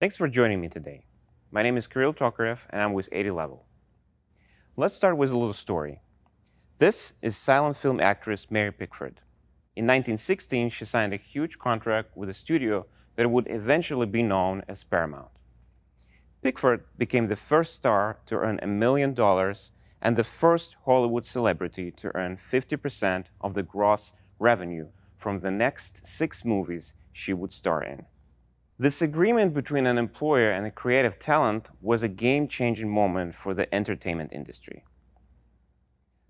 Thanks for joining me today. My name is Kirill Tokarev, and I'm with 80 Level. Let's start with a little story. This is silent film actress Mary Pickford. In 1916, she signed a huge contract with a studio that would eventually be known as Paramount. Pickford became the first star to earn $1 million and the first Hollywood celebrity to earn 50% of the gross revenue from the next 6 movies she would star in. This agreement between an employer and a creative talent was a game-changing moment for the entertainment industry.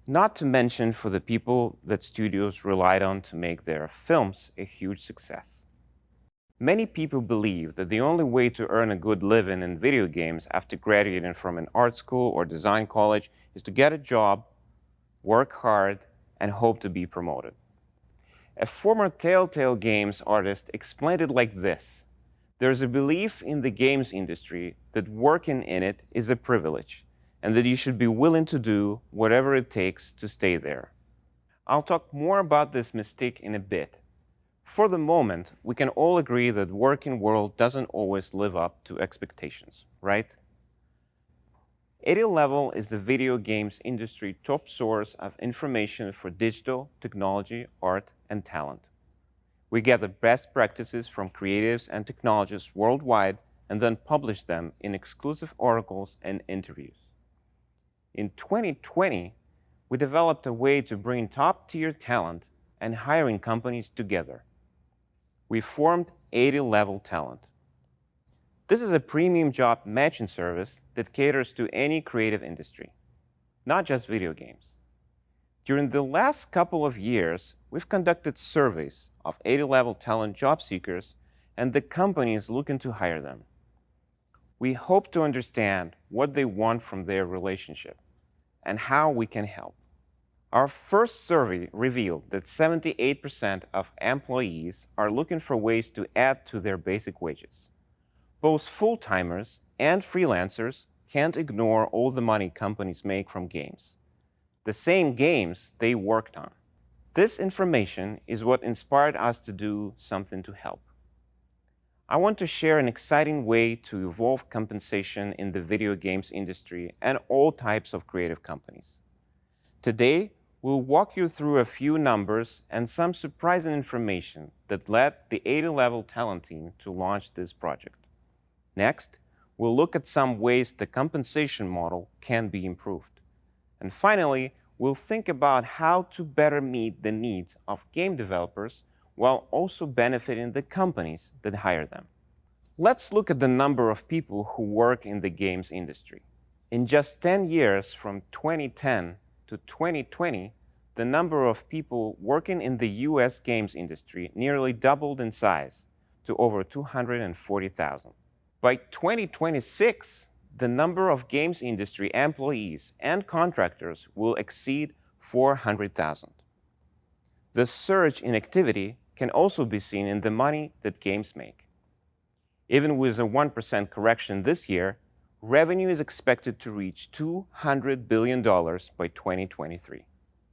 Not to mention for the people that studios relied on to make their films a huge success. Many people believe that the only way to earn a good living in video games after graduating from an art school or design college is to get a job, work hard, and hope to be promoted. A former Telltale Games artist explained it like this. There's a belief in the games industry that working in it is a privilege and that you should be willing to do whatever it takes to stay there. I'll talk more about this mistake in a bit. For the moment, we can all agree that the working world doesn't always live up to expectations, right? 80 Level is the video games industry top source of information for digital, technology, art, and talent. We gather best practices from creatives and technologists worldwide and then publish them in exclusive articles and interviews. In 2020, we developed a way to bring top-tier talent and hiring companies together. We formed 80 Level Talent. This is a premium job matching service that caters to any creative industry, not just video games. During the last couple of years, we've conducted surveys of 80 Level Talent job seekers and the companies looking to hire them. We hope to understand what they want from their relationship and how we can help. Our first survey revealed that 78% of employees are looking for ways to add to their basic wages. Both full-timers and freelancers can't ignore all the money companies make from games, the same games they worked on. This information is what inspired us to do something to help. I want to share an exciting way to evolve compensation in the video games industry and all types of creative companies. Today, we'll walk you through a few numbers and some surprising information that led the 80 Level Talent team to launch this project. Next, we'll look at some ways the compensation model can be improved. And finally, we'll think about how to better meet the needs of game developers while also benefiting the companies that hire them. Let's look at the number of people who work in the games industry. In just 10 years, from 2010 to 2020, the number of people working in the US games industry nearly doubled in size to over 240,000. By 2026, the number of games industry employees and contractors will exceed 400,000. The surge in activity can also be seen in the money that games make. Even with a 1% correction this year, revenue is expected to reach $200 billion by 2023.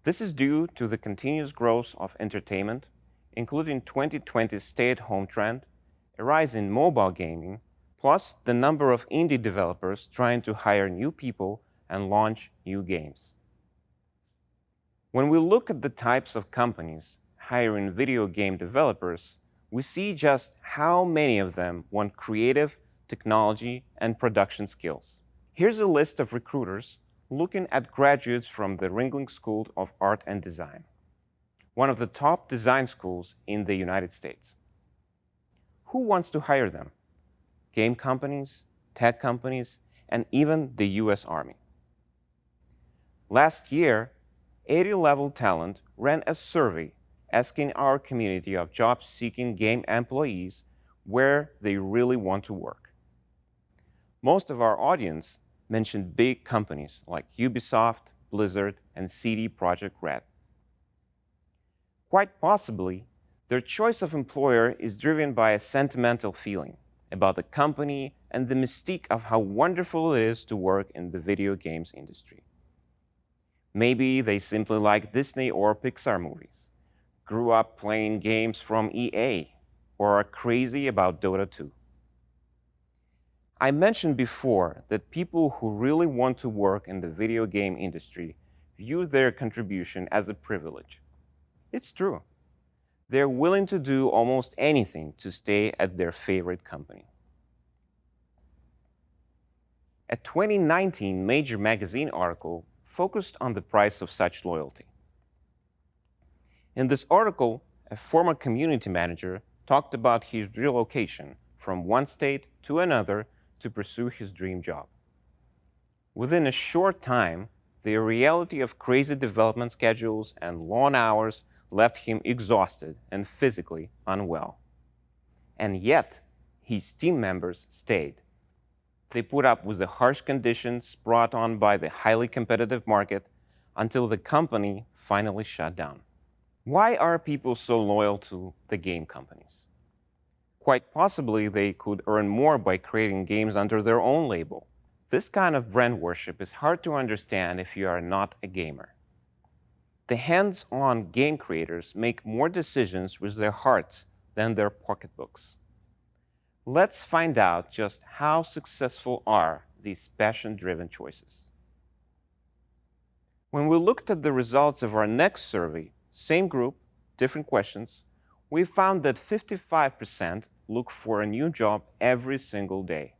This is due to the continuous growth of entertainment, including 2020's stay-at-home trend, a rise in mobile gaming, plus the number of indie developers trying to hire new people and launch new games. When we look at the types of companies hiring video game developers, we see just how many of them want creative, technology, and production skills. Here's a list of recruiters looking at graduates from the Ringling School of Art and Design, one of the top design schools in the United States. Who wants to hire them? Game companies, tech companies, and even the US Army. Last year, 80 Level Talent ran a survey asking our community of job-seeking game employees where they really want to work. Most of our audience mentioned big companies like Ubisoft, Blizzard, and CD Projekt Red. Quite possibly, their choice of employer is driven by a sentimental feeling about the company and the mystique of how wonderful it is to work in the video games industry. Maybe they simply like Disney or Pixar movies, grew up playing games from EA, or are crazy about Dota 2. I mentioned before that people who really want to work in the video game industry view their contribution as a privilege. It's true. They're willing to do almost anything to stay at their favorite company. A 2019 major magazine article focused on the price of such loyalty. In this article, a former community manager talked about his relocation from one state to another to pursue his dream job. Within a short time, the reality of crazy development schedules and long hours left him exhausted and physically unwell. And yet, his team members stayed. They put up with the harsh conditions brought on by the highly competitive market until the company finally shut down. Why are people so loyal to the game companies? Quite possibly, they could earn more by creating games under their own label. This kind of brand worship is hard to understand if you are not a gamer. The hands-on game creators make more decisions with their hearts than their pocketbooks. Let's find out just how successful are these passion-driven choices. When we looked at the results of our next survey, same group, different questions, we found that 55% look for a new job every single day.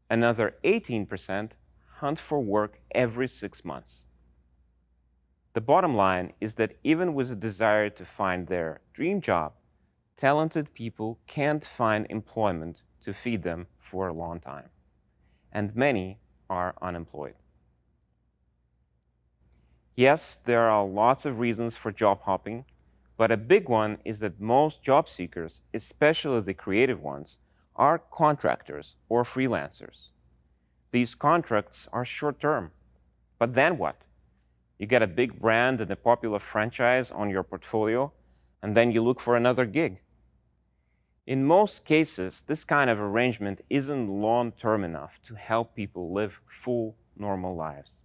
Another 18% hunt for work every 6 months. The bottom line is that even with a desire to find their dream job, talented people can't find employment to feed them for a long time, and many are unemployed. Yes, there are lots of reasons for job hopping, but a big one is that most job seekers, especially the creative ones, are contractors or freelancers. These contracts are short-term, but then what? You get a big brand and a popular franchise on your portfolio, and then you look for another gig. In most cases, this kind of arrangement isn't long-term enough to help people live full, normal lives.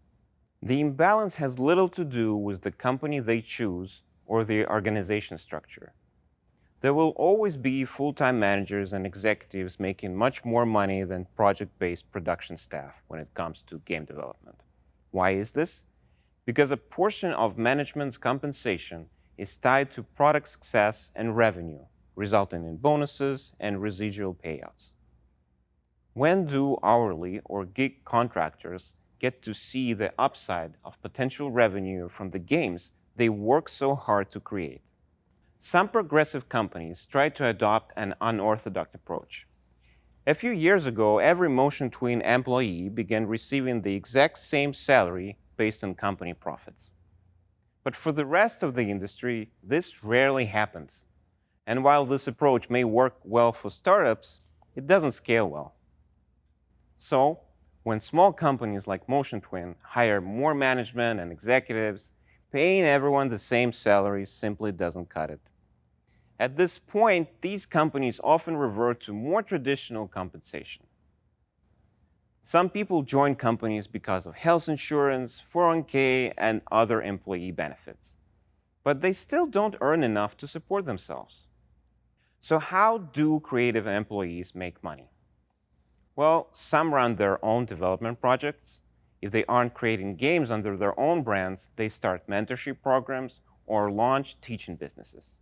The imbalance has little to do with the company they choose or the organization structure. There will always be full-time managers and executives making much more money than project-based production staff when it comes to game development. Why is this? Because a portion of management's compensation is tied to product success and revenue, resulting in bonuses and residual payouts. When do hourly or gig contractors get to see the upside of potential revenue from the games they work so hard to create? Some progressive companies try to adopt an unorthodox approach. A few years ago, every Motion Twin employee began receiving the exact same salary based on company profits. But for the rest of the industry, this rarely happens. And while this approach may work well for startups, it doesn't scale well. So, when small companies like Motion Twin hire more management and executives, paying everyone the same salary simply doesn't cut it. At this point, these companies often revert to more traditional compensation. Some people join companies because of health insurance, 401k, and other employee benefits. But they still don't earn enough to support themselves. So how do creative employees make money? Well, some run their own development projects. If they aren't creating games under their own brands, they start mentorship programs or launch teaching businesses.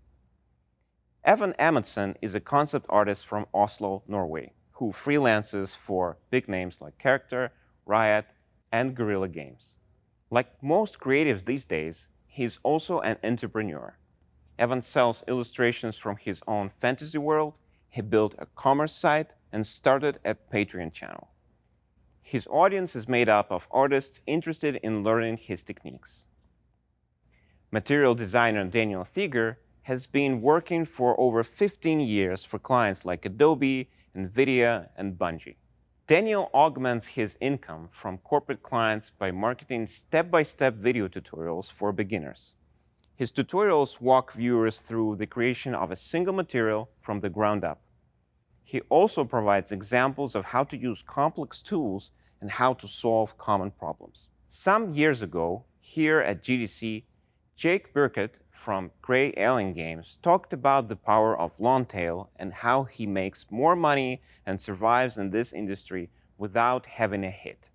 Evan Amundsen is a concept artist from Oslo, Norway, who freelances for big names like Character, Riot, and Guerrilla Games. Like most creatives these days, he's also an entrepreneur. Evan sells illustrations from his own fantasy world, he built a commerce site, and started a Patreon channel. His audience is made up of artists interested in learning his techniques. Material designer Daniel Thieger has been working for over 15 years for clients like Adobe, NVIDIA, and Bungie. Daniel augments his income from corporate clients by marketing step-by-step video tutorials for beginners. His tutorials walk viewers through the creation of a single material from the ground up. He also provides examples of how to use complex tools and how to solve common problems. Some years ago, here at GDC, Jake Burkett from Gray Alien Games talked about the power of long tail and how he makes more money and survives in this industry without having a hit.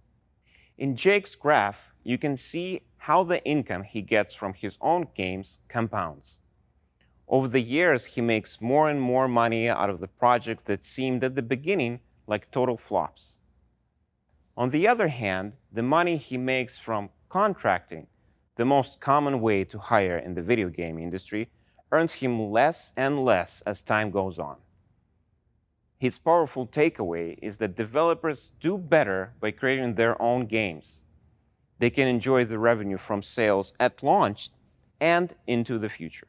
In Jake's graph, you can see how the income he gets from his own games compounds. Over the years, he makes more and more money out of the projects that seemed at the beginning like total flops. On the other hand, the money he makes from contracting, the most common way to hire in the video game industry, earns him less and less as time goes on. His powerful takeaway is that developers do better by creating their own games. They can enjoy the revenue from sales at launch and into the future.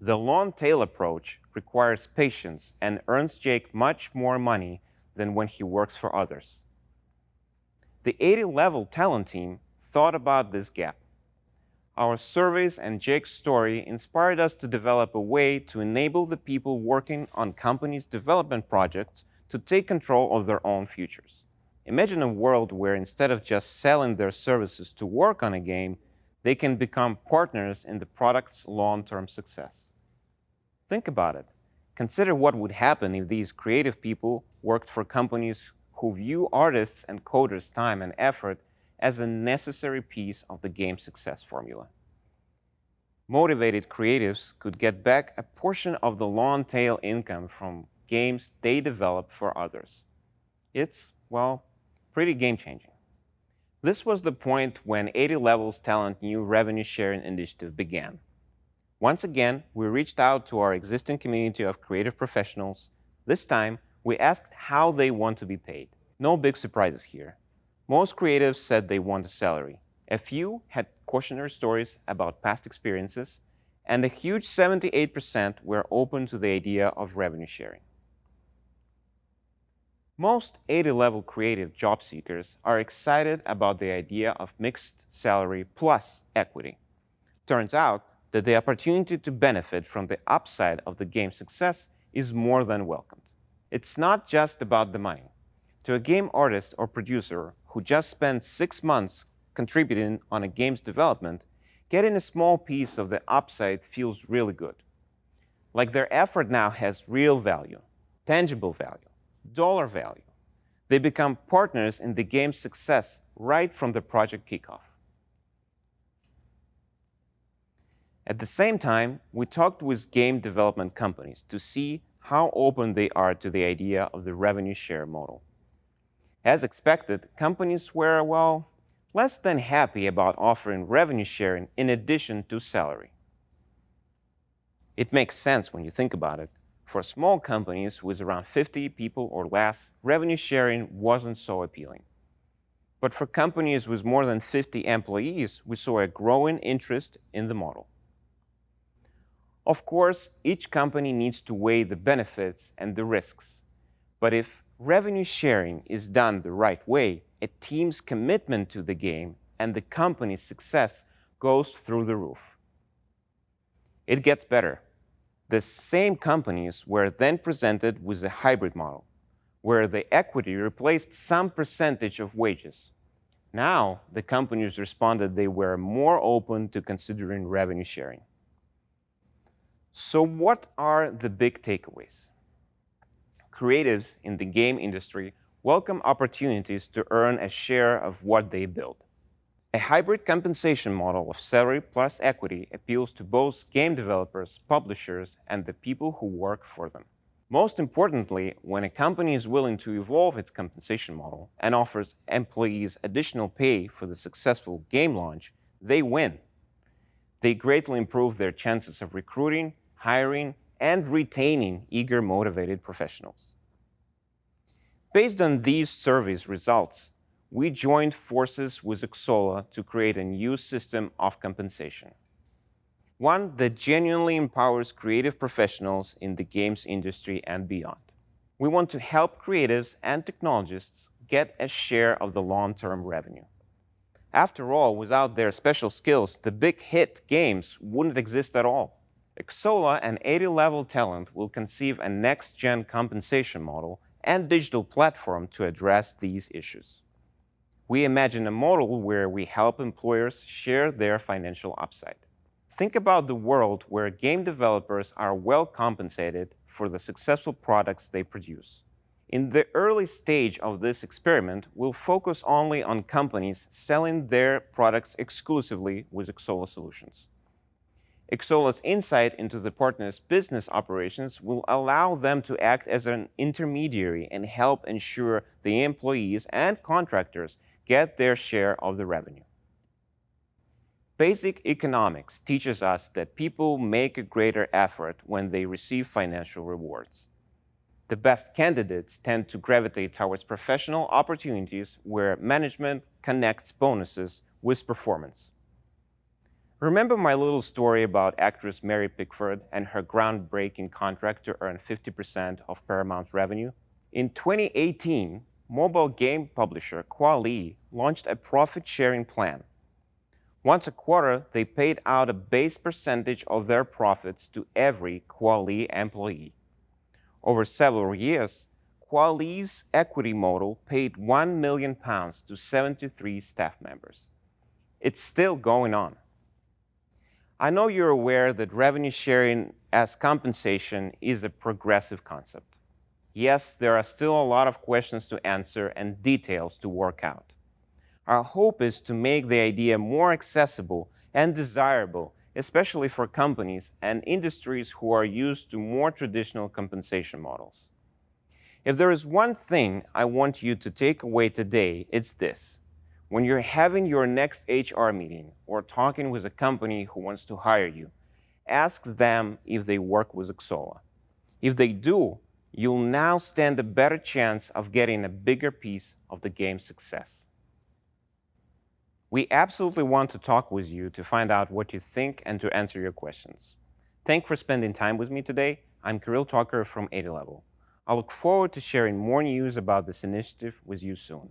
The long tail approach requires patience and earns Jake much more money than when he works for others. The 80-level talent team thought about this gap. Our surveys and Jake's story inspired us to develop a way to enable the people working on companies' development projects to take control of their own futures. Imagine a world where instead of just selling their services to work on a game, they can become partners in the product's long-term success. Think about it. Consider what would happen if these creative people worked for companies who view artists' and coders' time and effort as a necessary piece of the game's success formula. Motivated creatives could get back a portion of the long-tail income from games they develop for others. It's, well, pretty game-changing. This was the point when 80 Levels Talent new revenue sharing initiative began. Once again, we reached out to our existing community of creative professionals. This time, we asked how they want to be paid. No big surprises here. Most creatives said they want a salary. A few had cautionary stories about past experiences, and a huge 78% were open to the idea of revenue sharing. Most 80-level creative job seekers are excited about the idea of mixed salary plus equity. Turns out that the opportunity to benefit from the upside of the game's success is more than welcomed. It's not just about the money. To a game artist or producer who just spent 6 months contributing on a game's development, getting a small piece of the upside feels really good. Like their effort now has real value, tangible value, dollar value. They become partners in the game's success right from the project kickoff. At the same time, we talked with game development companies to see how open they are to the idea of the revenue share model. As expected, companies were, well, less than happy about offering revenue sharing in addition to salary. It makes sense when you think about it. For small companies with around 50 people or less, revenue sharing wasn't so appealing. But for companies with more than 50 employees, we saw a growing interest in the model. Of course, each company needs to weigh the benefits and the risks. But if revenue sharing is done the right way, a team's commitment to the game and the company's success goes through the roof. It gets better. The same companies were then presented with a hybrid model, where the equity replaced some percentage of wages. Now, the companies responded they were more open to considering revenue sharing. So what are the big takeaways? Creatives in the game industry welcome opportunities to earn a share of what they build. A hybrid compensation model of salary plus equity appeals to both game developers, publishers, and the people who work for them. Most importantly, when a company is willing to evolve its compensation model and offers employees additional pay for the successful game launch, they win. They greatly improve their chances of recruiting, hiring, and retaining eager, motivated professionals. Based on these surveys results, we joined forces with Xsolla to create a new system of compensation. One that genuinely empowers creative professionals in the games industry and beyond. We want to help creatives and technologists get a share of the long-term revenue. After all, without their special skills, the big hit games wouldn't exist at all. Xsolla and 80-level talent will conceive a next-gen compensation model and digital platform to address these issues. We imagine a model where we help employers share their financial upside. Think about the world where game developers are well compensated for the successful products they produce. In the early stage of this experiment, we'll focus only on companies selling their products exclusively with Xsolla solutions. Xsolla's insight into the partner's business operations will allow them to act as an intermediary and help ensure the employees and contractors get their share of the revenue. Basic economics teaches us that people make a greater effort when they receive financial rewards. The best candidates tend to gravitate towards professional opportunities where management connects bonuses with performance. Remember my little story about actress Mary Pickford and her groundbreaking contract to earn 50% of Paramount's revenue? In 2018, mobile game publisher Quali launched a profit-sharing plan. Once a quarter, they paid out a base percentage of their profits to every Quali employee. Over several years, Quali's equity model paid £1 million to 73 staff members. It's still going on. I know you're aware that revenue sharing as compensation is a progressive concept. Yes, there are still a lot of questions to answer and details to work out. Our hope is to make the idea more accessible and desirable, especially for companies and industries who are used to more traditional compensation models. If there is one thing I want you to take away today, it's this. When you're having your next HR meeting or talking with a company who wants to hire you, ask them if they work with Xsolla. If they do, you'll now stand a better chance of getting a bigger piece of the game's success. We absolutely want to talk with you to find out what you think and to answer your questions. Thanks for spending time with me today. I'm Kirill Tokarev from 80 Level. I look forward to sharing more news about this initiative with you soon.